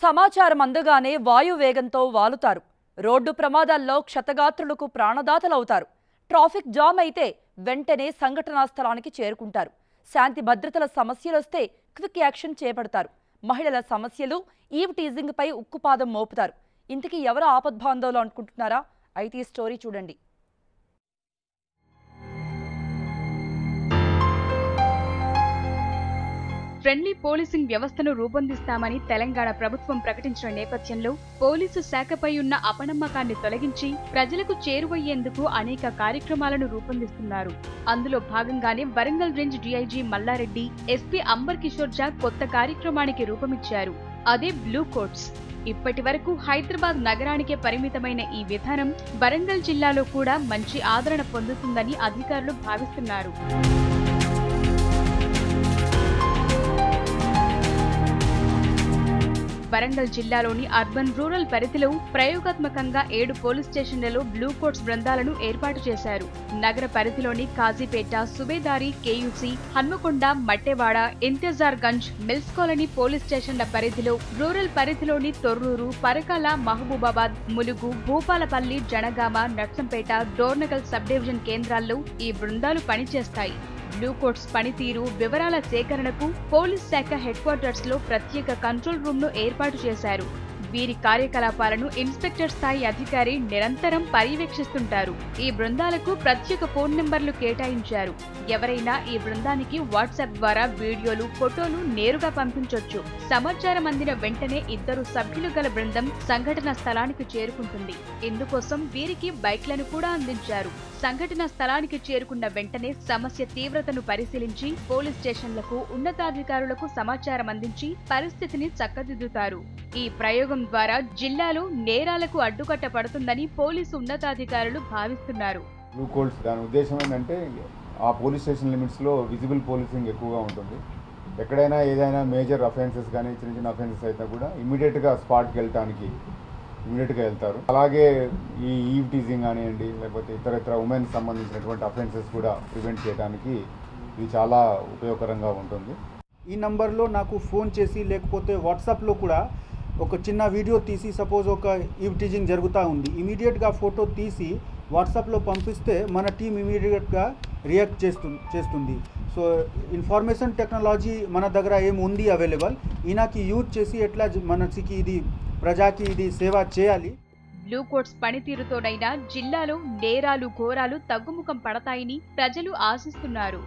సమాచారం అందగానే వాయువేగంతో వాలుతారు. రోడ్డు ప్రమాదాల్లో క్షతగాత్రులకు ప్రాణదాతలవుతారు. Traffic jam అయితే వెంటనే సంఘటనా స్థలానికి చేరుకుంటారు. శాంతి భద్రతల సమస్యలొస్తే క్విక్ యాక్షన్ చేపడతారు. మహిళల సమస్యలు, ఈవ్ టీజింగ్ పై ఉక్కుపాదం మోపుతారు. ఇంతకీ ఎవరు ఆపద్బాంధవులు అనుకుంటున్నారా? అయితే ఈ స్టోరీ చూడండి. ఫ్రెండ్లీ పోలీసింగ్ వ్యవస్థను రూపొందిస్తామని తెలంగాణ ప్రభుత్వం ప్రకటించిన నేపథ్యంలో పోలీసు శాఖపై ఉన్న అపనమ్మకాన్ని తొలగించి ప్రజలకు చేరువయ్యేందుకు అనేక కార్యక్రమాలను రూపొందిస్తున్నారు. అందులో భాగంగానే Warangal range DIG Mallareddy, SP Ambar Kishore Jha కొత్త కార్యక్రమానికి రూపమిచ్చారు. అదే బ్లూ కోట్స్. ఇప్పటి వరకు హైదరాబాద్ నగరానికే పరిమితమైన ఈ విధానం వరంగల్ జిల్లాలో కూడా మంచి ఆదరణ పొందుతుందని అధికారులు భావిస్తున్నారు. వరంగల్ జిల్లాలోని అర్బన్ రూరల్ పరిధిలో ప్రయోగాత్మకంగా 7 పోలీస్ స్టేషన్లలో బ్లూ కోట్స్ బృందాలను ఏర్పాటు చేశారు. నగర పరిధిలోని Kazipet, Subedari, KUC, Hanamkonda, Mattewada, ఇంతజార్ Ganj, mills colony police స్టేషన్ల పరిధిలో, రూరల్ పరిధిలోని తొర్రూరు, పరకాల, మహబూబాబాద్, ములుగు, భూపాలపల్లి, జనగామ, నర్సంపేట, డోర్నకల్ సబ్ డివిజన్ కేంద్రాల్లో ఈ బృందాలు పనిచేస్తాయి. బ్లూ కోట్స్ పనితీరు, వివరాల సేకరణకు పోలీస్ శాఖ హెడ్ క్వార్టర్స్ లో ప్రత్యేక కంట్రోల్ రూమ్ ను ఏర్పాటు చేశారు. వీరి కార్యకలాపాలను ఇన్స్పెక్టర్ స్థాయి అధికారి నిరంతరం పర్యవేక్షిస్తుంటారు. ఈ బృందాలకు ప్రత్యేక ఫోన్ నెంబర్లు కేటాయించారు. ఎవరైనా ఈ బృందానికి వాట్సాప్ ద్వారా వీడియోలు, ఫోటోలు నేరుగా పంపించొచ్చు. సమాచారం అందిన వెంటనే 2 సభ్యులు గల బృందం సంఘటన స్థలానికి చేరుకుంటుంది. ఇందుకోసం వీరికి బైక్లను కూడా అందించారు. సంఘటన స్థలానికి చేరుకున్న వెంటనే సమస్య తీవ్రతను పరిశీలించి పోలీస్ స్టేషన్లకు, ఉన్నతాధికారులకు సమాచారం అందించి పరిస్థితిని చక్కదిద్దుతారు. ఈ ప్రయోగం ద్వారా జిల్లాలో నేరాలకు అడ్డుకట్ట పడుతుందని పోలీసు ఉన్నతాధికారులు భావిస్తున్నారు. బ్లూ కోట్స్ దాని ఉద్దేశం ఏంటంటే ఆ పోలీస్ స్టేషన్ లిమిట్స్ లో విజిబుల్ పోలీసింగ్ ఎక్కువగా ఉంటుంది. ఎక్కడైనా ఏదైనా మేజర్ అఫెన్సెస్ కానీ చిన్న చిన్న అఫెన్సెస్ అయితే కూడా ఇమీడియట్ గా స్పాట్కి వెళ్ళటానికి ఇమీడియట్గా వెళ్తారు. అలాగే ఈ ఈవ్ టీజింగ్ కానివ్వండి, లేకపోతే ఇతర ఉమెన్కి సంబంధించినటువంటి అఫెన్సెస్ కూడా ప్రివెంట్ చేయడానికి ఇది చాలా ఉపయోగకరంగా ఉంటుంది. ఈ నంబర్లో నాకు ఫోన్ చేసి లేకపోతే వాట్సాప్లో కూడా ఒక చిన్న వీడియో తీసి, సపోజ్ ఒక ఈవ్ టీజింగ్ జరుగుతూ ఉంది, ఇమీడియట్గా ఫోటో తీసి వాట్సాప్లో పంపిస్తే మన టీం ఇమీడియట్గా రియాక్ట్ చేస్తుంది. సో ఇన్ఫర్మేషన్ టెక్నాలజీ మన దగ్గర ఏముంది అవైలబుల్, ఈయనకి యూజ్ చేసి ఎట్లా మనకి ఇది ప్రజాకి ఇది సేవ చేయాలి. బ్లూ కోట్స్ పనితీరుతోనైనా జిల్లాలో నేరాలు, ఘోరాలు తగ్గుముఖం పడతాయని ప్రజలు ఆశిస్తున్నారు.